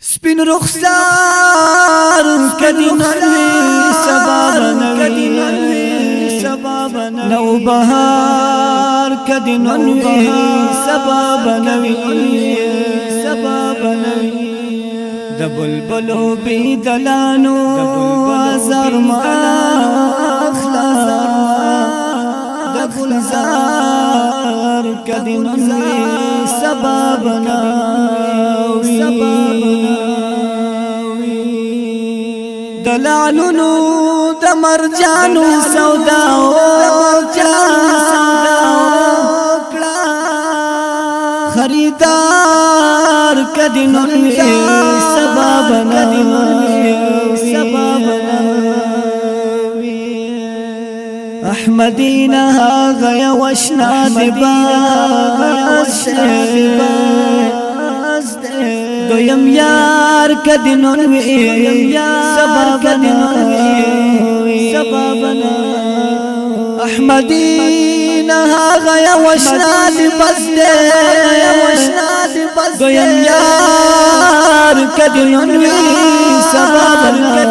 سپین رخسار کدی نوی سباب نوی نو بهار کدی نوی سباب نوی د بلبلو بی دلانو زر ما اخلا د گلزار کدی نوی سباب نوی دلالونو د مرجانو سودا خریدار کدی نوی سباب نوی احمدینا غیا وشنا دباس دویم یار کدی نوی سباب نوی احمدینا غیا وشنا دباس دویم یار کدی نوی سباب نوی